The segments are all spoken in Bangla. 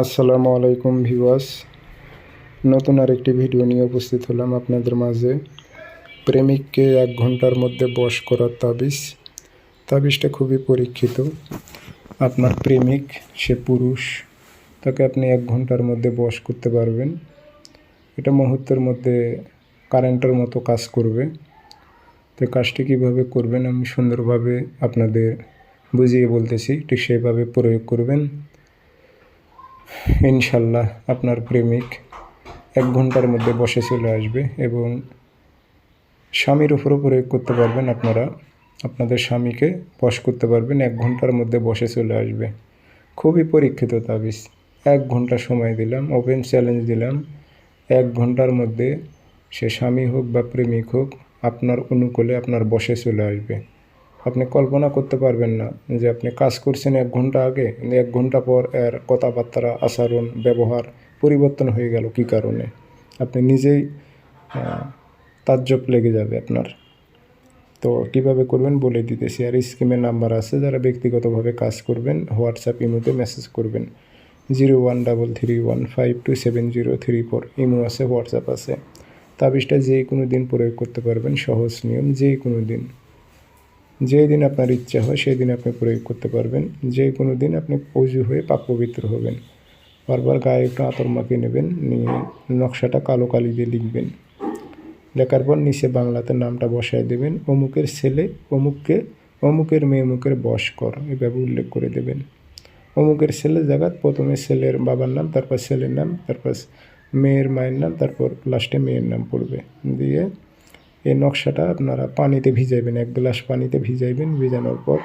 আসসালামু আলাইকুম ভিউয়ার্স, নতুন আরেকটি ভিডিও নিয়ে উপস্থিত হলাম আপনাদের মাঝে। প্রেমিককে 1 ঘন্টার মধ্যে বশ করার তাবিজটা খুবই পরীক্ষিত। আপনার প্রেমিক সে পুরুষ, তাকে আপনি 1 ঘন্টার মধ্যে বশ করতে পারবেন। এটা মুহূর্তের মধ্যে কারেন্টের মতো কাজ করবে। তো কাজটি কীভাবে করবেন আমি সুন্দরভাবে আপনাদের বুঝিয়ে বলতেছি, ঠিক সেইভাবে প্রয়োগ করবেন। ইনশাল্লাহ আপনার প্রেমিক 1 ঘন্টার মধ্যে বসে চলে আসবে এবং স্বামীর উপরও প্রয়োগ করতে পারবেন। আপনাদের স্বামীকে বশ করতে পারবেন, 1 ঘন্টার মধ্যে বসে চলে আসবে। খুবই পরীক্ষিত তাবিজ। 1 ঘন্টা সময় দিলাম, ওপেন চ্যালেঞ্জ দিলাম। 1 ঘন্টার মধ্যে সে স্বামী হোক বা প্রেমিক হোক, আপনার অনুকূলে আপনার বশে চলে আসবে। আপনি কল্পনা করতে পারবেন না যে আপনি কাজ করছেন 1 ঘন্টা আগে, 1 ঘন্টা পর এর কথাবার্তা, আচরণ, ব্যবহার পরিবর্তন হয়ে গেল কী কারণে। আপনি নিজেই তাজ্জব লেগে যাবে আপনার। তো কীভাবে করবেন বলে দিতেছি। আর স্ক্রিনে নাম্বার আছে, যারা ব্যক্তিগতভাবে কাজ করবেন হোয়াটসঅ্যাপ ইমোতে মেসেজ করবেন 0133152703 ইমো আছে, হোয়াটসঅ্যাপ আছে। তাবিজটা যে কোনো দিন প্রয়োগ করতে পারবেন, সহজ নিয়ম। যে কোনো দিন, যেই দিন আপনার ইচ্ছা হয় সেই দিন আপনি প্রয়োগ করতে পারবেন। যে কোনো দিন আপনি অজু হয়ে পাক পবিত্র হবেন। বারবার গায়ে একটু আতর মাখিয়ে নেবেন, নিয়ে নকশাটা কালো কালি দিয়ে লিখবেন। লেখার পর নিচে বাংলাতে নামটা বসায় দেবেন। অমুকের ছেলে অমুককে, অমুকের মেয়ে অমুকের বশ কর, এভাবে উল্লেখ করে দেবেন। অমুকের ছেলে জায়গা প্রথমে ছেলের বাবার নাম, তারপর ছেলের নাম, তারপর মেয়ের মায়ের নাম, তারপর লাস্টে মেয়ের নাম পড়বে। দিয়ে এই নকশাটা আপনারা পানিতে ভিজাইবেন, 1 গ্লাস পানিতে ভিজাইবেন। ভিজানোর পর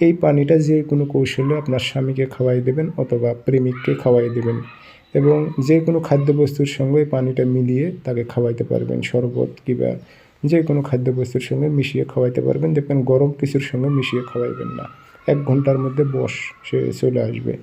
এই পানিটা যে কোনো কৌশলে আপনার স্বামীকে খাওয়াই দেবেন অথবা প্রেমিককে খাওয়াই দেবেন, এবং যে কোনো খাদ্যবস্তুর সঙ্গে এই পানিটা মিলিয়ে তাকে খাওয়াইতে পারবেন। শরবত কিংবা যে কোনো খাদ্যবস্তুর সঙ্গে মিশিয়ে খাওয়াইতে পারবেন। দেখবেন গরম কিছুর সঙ্গে মিশিয়ে খাওয়াইবেন না। 1 ঘন্টার মধ্যে বশ সে চলে আসবে।